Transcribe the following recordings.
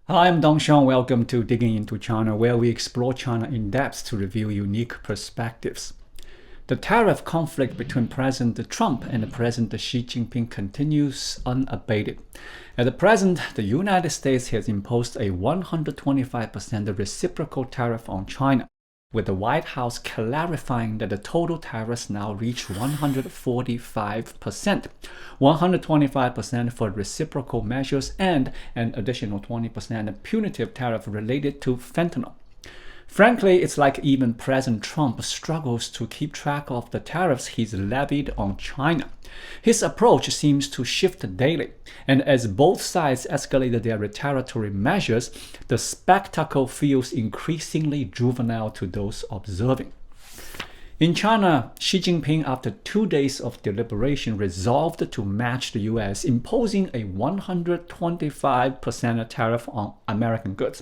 Hi, I'm Dongsheng. Welcome to Digging into China, where we explore China in depth to reveal unique perspectives. The tariff conflict between President Trump and President Xi Jinping continues unabated. At present, the United States has imposed a 125% reciprocal tariff on China, with the White House clarifying that the total tariffs now reach 145%, 125% for reciprocal measures and an additional 20% punitive tariff related to fentanyl. Frankly, it's like even President Trump struggles to keep track of the tariffs he's levied on China. His approach seems to shift daily, and as both sides escalate their retaliatory measures, the spectacle feels increasingly juvenile to those observing. In China, Xi Jinping, after 2 days of deliberation, resolved to match the U.S., imposing a 125% tariff on American goods.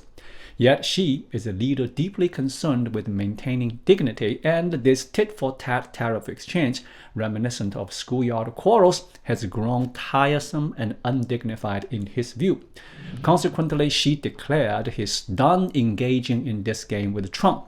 Yet Xi is a leader deeply concerned with maintaining dignity, and this tit-for-tat tariff exchange, reminiscent of schoolyard quarrels, has grown tiresome and undignified in his view. Consequently, Xi declared he's done engaging in this game with Trump.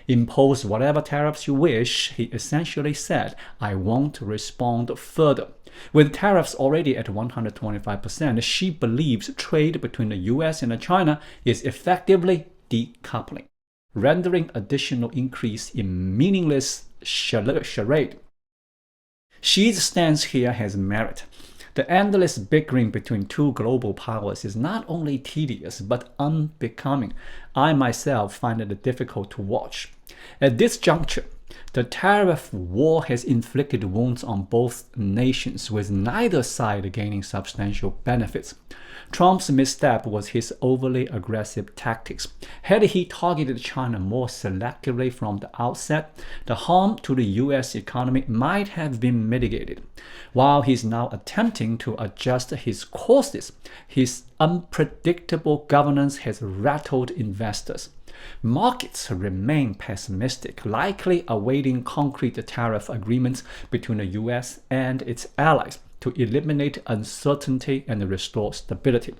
Impose whatever tariffs you wish, he essentially said, I won't respond further. With tariffs already at 125%, Xi believes trade between the U.S. and China is effectively decoupling, rendering additional increase in meaningless charade. Xi's stance here has merit. The endless bickering between two global powers is not only tedious but unbecoming. I myself find it difficult to watch. At this juncture, the tariff war has inflicted wounds on both nations, with neither side gaining substantial benefits. Trump's misstep was his overly aggressive tactics. Had he targeted China more selectively from the outset, the harm to the U.S. economy might have been mitigated. While he's now attempting to adjust his courses, his unpredictable governance has rattled investors. Markets remain pessimistic, likely awaiting concrete tariff agreements between the U.S. and its allies to eliminate uncertainty and restore stability.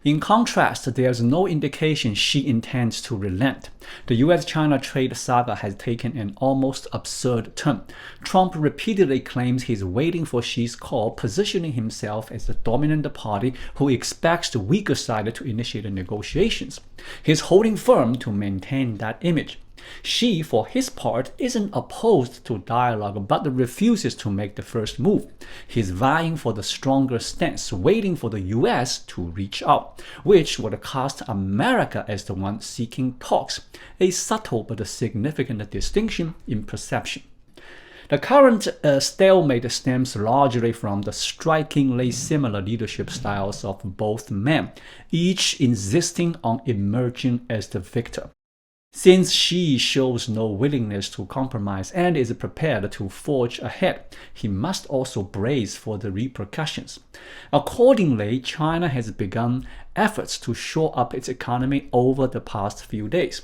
In contrast, there's no indication Xi intends to relent. The U.S. China trade saga has taken an almost absurd turn. Trump repeatedly claims he's waiting for Xi's call, positioning himself as the dominant party who expects the weaker side to initiate negotiations. He's holding firm to maintain that image. Xi, for his part, isn't opposed to dialogue but refuses to make the first move. He's vying for the stronger stance, waiting for the U.S. to reach out, which would cast America as the one seeking talks, a subtle but significant distinction in perception. The current stalemate stems largely from the strikingly similar leadership styles of both men, each insisting on emerging as the victor. Since Xi shows no willingness to compromise and is prepared to forge ahead, he must also brace for the repercussions. Accordingly, China has begun efforts to shore up its economy over the past few days.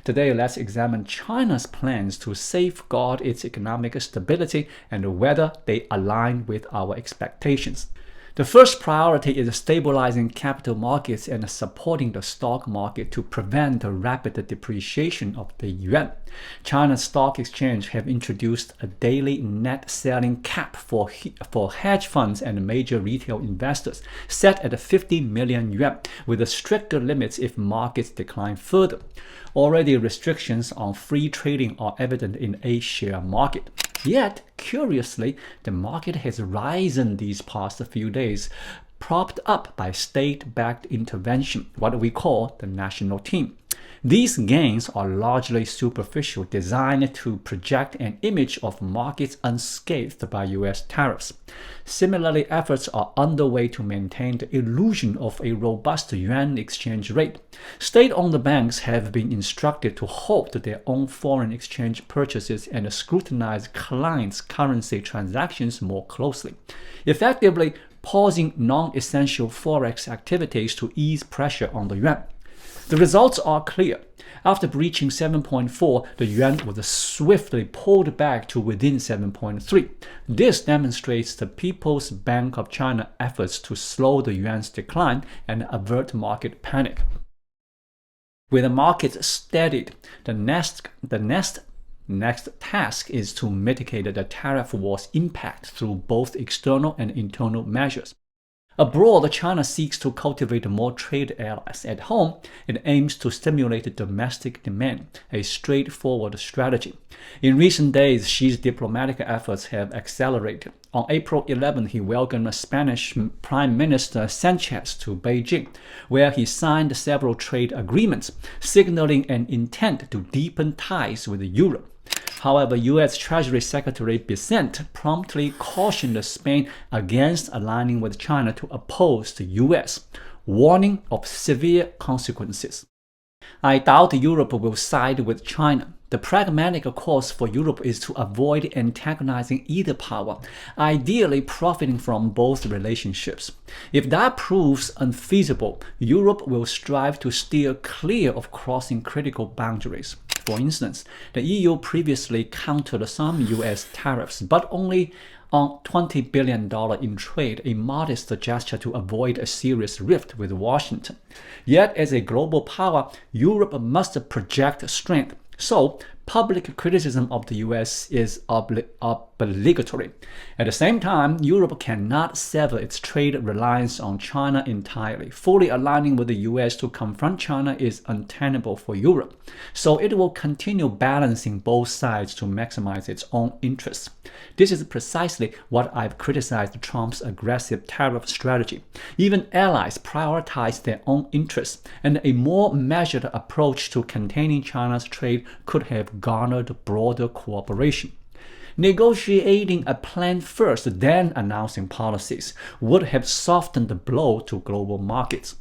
Today, let's examine China's plans to safeguard its economic stability and whether they align with our expectations. The first priority is stabilizing capital markets and supporting the stock market to prevent the rapid depreciation of the yuan. China's stock exchange have introduced a daily net selling cap for hedge funds and major retail investors, set at 50 million yuan, with stricter limits if markets decline further. Already, restrictions on free trading are evident in A-share market. Yet, curiously, the market has risen these past few days, propped up by state-backed intervention, what we call the national team. These gains are largely superficial, designed to project an image of markets unscathed by U.S. tariffs. Similarly, efforts are underway to maintain the illusion of a robust yuan exchange rate. State-owned banks have been instructed to halt their own foreign exchange purchases and scrutinize clients' currency transactions more closely, effectively pausing non-essential forex activities to ease pressure on the yuan. The results are clear. After breaching 7.4, the yuan was swiftly pulled back to within 7.3. This demonstrates the People's Bank of China efforts to slow the yuan's decline and avert market panic. With the markets steadied, the next task is to mitigate the tariff war's impact through both external and internal measures. Abroad, China seeks to cultivate more trade allies. At home, it aims to stimulate domestic demand, a straightforward strategy. In recent days, Xi's diplomatic efforts have accelerated. On April 11, he welcomed Spanish Prime Minister Sanchez to Beijing, where he signed several trade agreements, signaling an intent to deepen ties with Europe. However, U.S. Treasury Secretary Bessent promptly cautioned Spain against aligning with China to oppose the U.S., warning of severe consequences. I doubt Europe will side with China. The pragmatic course for Europe is to avoid antagonizing either power, ideally profiting from both relationships. If that proves unfeasible, Europe will strive to steer clear of crossing critical boundaries. For instance, the EU previously countered some U.S. tariffs, but only on $20 billion in trade, a modest gesture to avoid a serious rift with Washington. Yet, as a global power, Europe must project strength. So, public criticism of the U.S. is obligatory. At the same time, Europe cannot sever its trade reliance on China entirely. Fully aligning with the U.S. to confront China is untenable for Europe. So it will continue balancing both sides to maximize its own interests. This is precisely what I've criticized Trump's aggressive tariff strategy. Even allies prioritize their own interests, and a more measured approach to containing China's trade could have garnered broader cooperation. Negotiating a plan first, then announcing policies, would have softened the blow to global markets.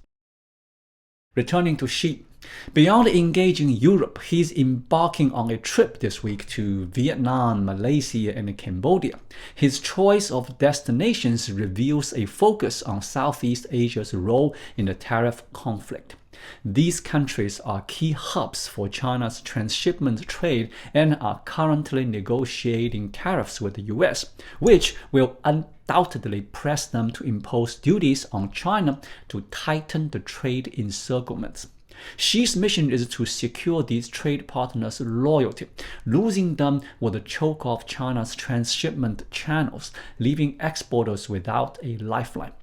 Returning to Xi, beyond engaging Europe, he's embarking on a trip this week to Vietnam, Malaysia, and Cambodia. His choice of destinations reveals a focus on Southeast Asia's role in the tariff conflict. These countries are key hubs for China's transshipment trade and are currently negotiating tariffs with the US, which will undoubtedly press them to impose duties on China to tighten the trade encirclements. Xi's mission is to secure these trade partners' loyalty. Losing them would choke off China's transshipment channels, leaving exporters without a lifeline.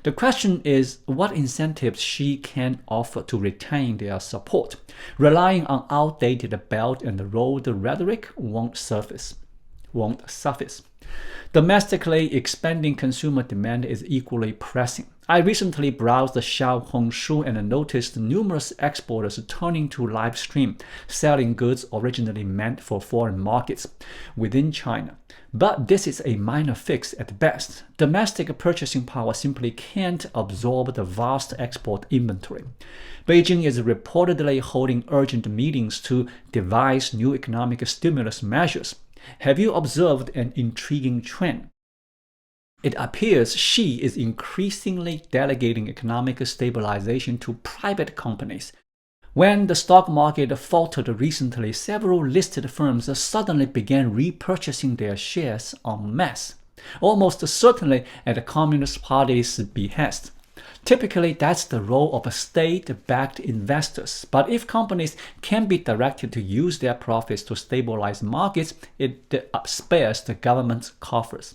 The question is what incentives Xi can offer to retain their support. Relying on outdated Belt and Road rhetoric won't suffice. Domestically, expanding consumer demand is equally pressing. I recently browsed Xiaohongshu and noticed numerous exporters turning to live stream, selling goods originally meant for foreign markets within China. But this is a minor fix at best. Domestic purchasing power simply can't absorb the vast export inventory. Beijing is reportedly holding urgent meetings to devise new economic stimulus measures. Have you observed an intriguing trend? It appears Xi is increasingly delegating economic stabilization to private companies. When the stock market faltered recently, several listed firms suddenly began repurchasing their shares en masse, almost certainly at the Communist Party's behest. Typically, that's the role of state-backed investors. But if companies can be directed to use their profits to stabilize markets, it spares the government's coffers.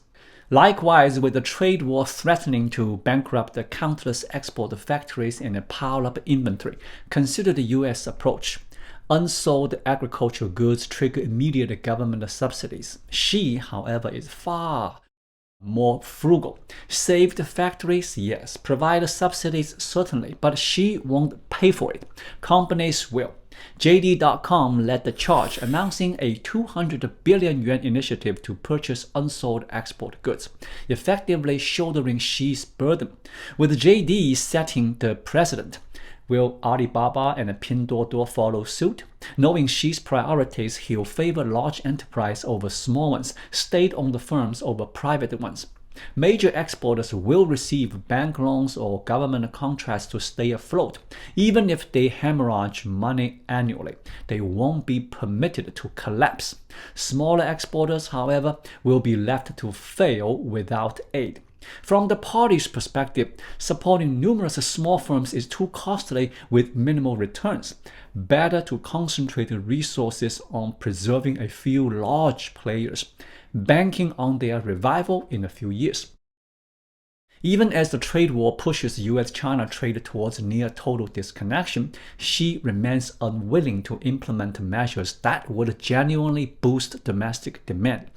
Likewise, with the trade war threatening to bankrupt the countless export factories and pile up inventory, consider the U.S. approach. Unsold agricultural goods trigger immediate government subsidies. Xi, however, is far more frugal. Saved factories, yes. Provide subsidies, certainly. But Xi won't pay for it. Companies will. JD.com led the charge, announcing a 200 billion yuan initiative to purchase unsold export goods, effectively shouldering Xi's burden. With JD setting the precedent, will Alibaba and Pinduoduo follow suit? Knowing Xi's priorities, he'll favor large enterprise over small ones, state-owned firms over private ones. Major exporters will receive bank loans or government contracts to stay afloat. Even if they hemorrhage money annually, they won't be permitted to collapse. Smaller exporters, however, will be left to fail without aid. From the party's perspective, supporting numerous small firms is too costly with minimal returns. Better to concentrate resources on preserving a few large players, banking on their revival in a few years. Even as the trade war pushes U.S.-China trade towards near total disconnection, Xi remains unwilling to implement measures that would genuinely boost domestic demand,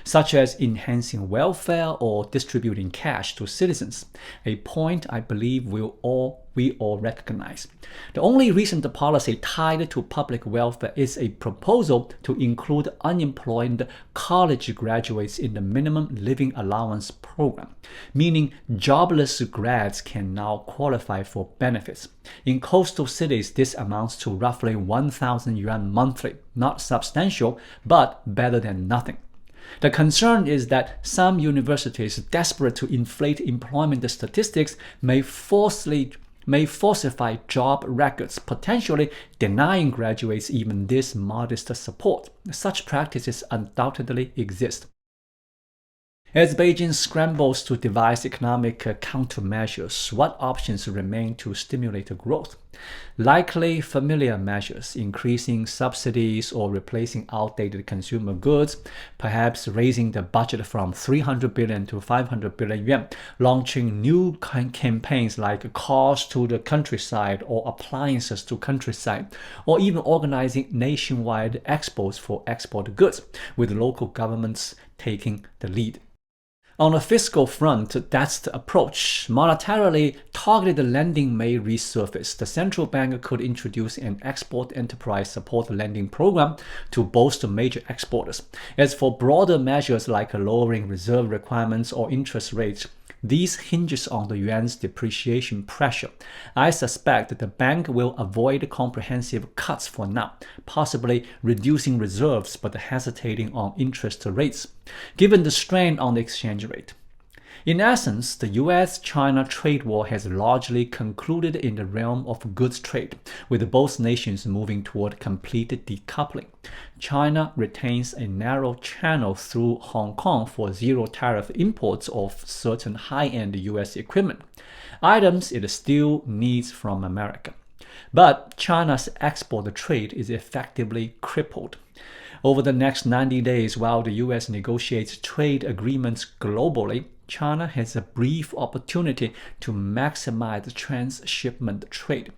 such as enhancing welfare or distributing cash to citizens, a point I believe we all recognize. The only recent policy tied to public welfare is a proposal to include unemployed college graduates in the minimum living allowance program, meaning jobless grads can now qualify for benefits. In coastal cities, this amounts to roughly 1,000 yuan monthly, not substantial, but better than nothing. The concern is that some universities, desperate to inflate employment statistics, may falsify job records, potentially denying graduates even this modest support. Such practices undoubtedly exist. As Beijing scrambles to devise economic countermeasures, what options remain to stimulate growth? Likely familiar measures, increasing subsidies or replacing outdated consumer goods, perhaps raising the budget from 300 billion to 500 billion yuan, launching new campaigns like cars to the countryside or appliances to countryside, or even organizing nationwide expos for export goods, with local governments taking the lead. On the fiscal front, that's the approach. Monetarily, targeted lending may resurface. The central bank could introduce an export enterprise support lending program to boost major exporters. As for broader measures like lowering reserve requirements or interest rates, these hinges on the yuan's depreciation pressure. I suspect the bank will avoid comprehensive cuts for now, possibly reducing reserves but hesitating on interest rates, given the strain on the exchange rate. In essence, the U.S.-China trade war has largely concluded in the realm of goods trade, with both nations moving toward complete decoupling. China retains a narrow channel through Hong Kong for zero-tariff imports of certain high-end U.S. equipment, items it still needs from America. But China's export trade is effectively crippled. Over the next 90 days, while the U.S. negotiates trade agreements globally, China has a brief opportunity to maximize transshipment trade.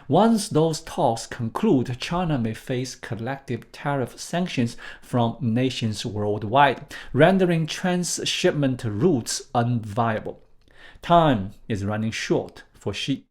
Once those talks conclude, China may face collective tariff sanctions from nations worldwide, rendering transshipment routes unviable. Time is running short for Xi.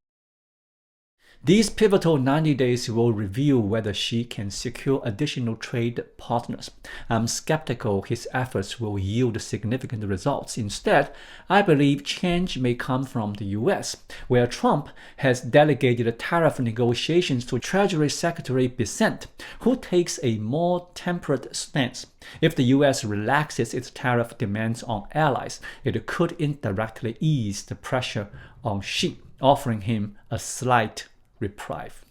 These pivotal 90 days will reveal whether Xi can secure additional trade partners. I'm skeptical his efforts will yield significant results. Instead, I believe change may come from the U.S., where Trump has delegated tariff negotiations to Treasury Secretary Bessent, who takes a more temperate stance. If the U.S. relaxes its tariff demands on allies, it could indirectly ease the pressure on Xi, offering him a slight reprieve.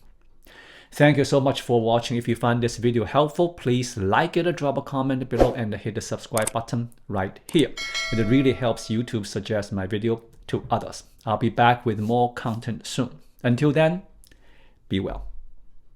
Thank you so much for watching. If you find this video helpful, please like it, drop a comment below, and hit the subscribe button right here. It really helps YouTube suggest my video to others. I'll be back with more content soon. Until then, be well.